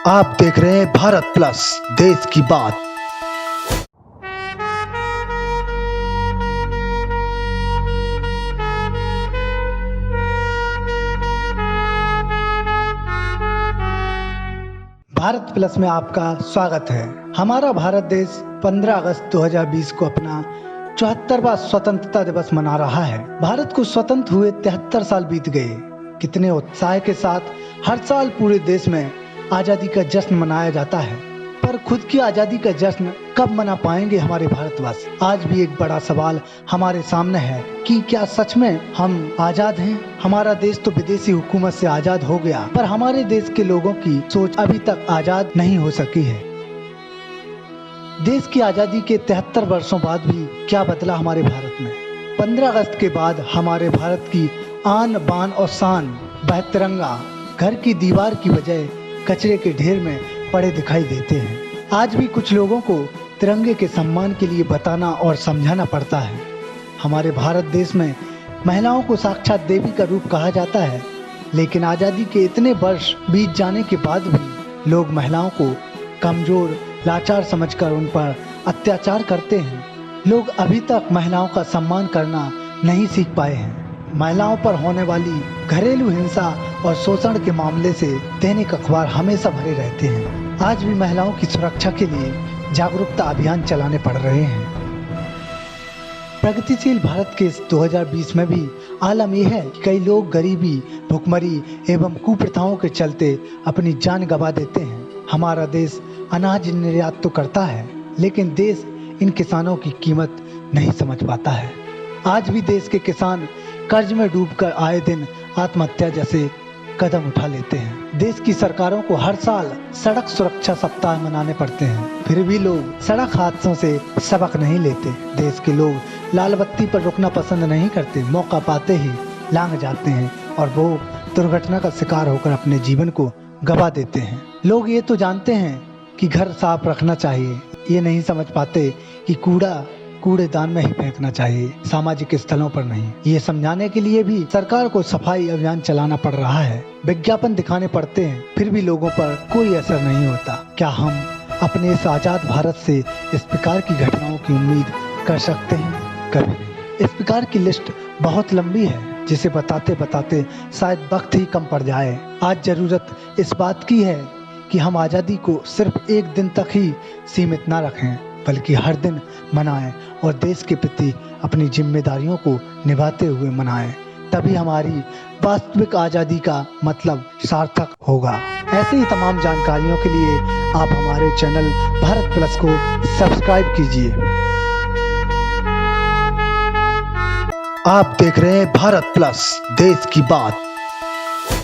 आप देख रहे हैं भारत प्लस, देश की बात। भारत प्लस में आपका स्वागत है। हमारा भारत देश 15 अगस्त 2020 को अपना 74वां स्वतंत्रता दिवस मना रहा है। भारत को स्वतंत्र हुए 73 साल बीत गए। कितने उत्साह के साथ हर साल पूरे देश में आजादी का जश्न मनाया जाता है, पर खुद की आजादी का जश्न कब मना पाएंगे हमारे भारतवासी? आज भी एक बड़ा सवाल हमारे सामने है कि क्या सच में हम आजाद हैं? हमारा देश तो विदेशी हुकूमत से आजाद हो गया, पर हमारे देश के लोगों की सोच अभी तक आजाद नहीं हो सकी है। देश की आजादी के 73 वर्षों बाद भी क्या बदला हमारे भारत में? 15 अगस्त के बाद हमारे भारत की आन बान और शान वह तिरंगा घर की दीवार की बजाय कचरे के ढेर में पड़े दिखाई देते हैं। आज भी कुछ लोगों को तिरंगे के सम्मान के लिए बताना और समझाना पड़ता है। हमारे भारत देश में महिलाओं को साक्षात देवी का रूप कहा जाता है, लेकिन आज़ादी के इतने वर्ष बीत जाने के बाद भी लोग महिलाओं को कमजोर, लाचार समझकर उन पर अत्याचार करते हैं। लोग अभी तक महिलाओं का सम्मान करना नहीं सीख पाए हैं। महिलाओं पर होने वाली घरेलू हिंसा और शोषण के मामले से दैनिक अखबार हमेशा भरे रहते हैं। आज भी महिलाओं की सुरक्षा के लिए जागरूकता अभियान चलाने पड़ रहे हैं। प्रगतिशील भारत के इस 2020 में भी आलम यह है कि कई लोग गरीबी, भुखमरी एवं कुप्रथाओं के चलते अपनी जान गंवा देते हैं। हमारा देश अनाज निर्यात तो करता है, लेकिन देश इन किसानों की कीमत नहीं समझ पाता है। आज भी देश के किसान कर्ज में डूबकर आए दिन आत्महत्या जैसे कदम उठा लेते हैं। देश की सरकारों को हर साल सड़क सुरक्षा सप्ताह मनाने पड़ते हैं, फिर भी लोग सड़क हादसों से सबक नहीं लेते। देश के लोग लाल बत्ती पर रुकना पसंद नहीं करते, मौका पाते ही लांग जाते हैं और वो दुर्घटना का शिकार होकर अपने जीवन को गंवा देते हैं। लोग ये तो जानते हैं कि घर साफ रखना चाहिए, ये नहीं समझ पाते कि कूड़ेदान में ही फेंकना चाहिए, सामाजिक स्थलों पर नहीं। ये समझाने के लिए भी सरकार को सफाई अभियान चलाना पड़ रहा है, विज्ञापन दिखाने पड़ते हैं, फिर भी लोगों पर कोई असर नहीं होता। क्या हम अपने इस आजाद भारत से इस प्रकार की घटनाओं की उम्मीद कर सकते हैं? कभी नहीं। इस प्रकार की लिस्ट बहुत लंबी है, जिसे बताते बताते शायद वक्त ही कम पड़ जाए। आज जरूरत इस बात की है कि हम आजादी को सिर्फ एक दिन तक ही सीमित न रखें, बल्कि हर दिन मनाएं और देश के प्रति अपनी जिम्मेदारियों को निभाते हुए मनाएं। तभी हमारी वास्तविक आजादी का मतलब सार्थक होगा। ऐसे ही तमाम जानकारियों के लिए आप हमारे चैनल भारत प्लस को सब्सक्राइब कीजिए। आप देख रहे हैं भारत प्लस, देश की बात।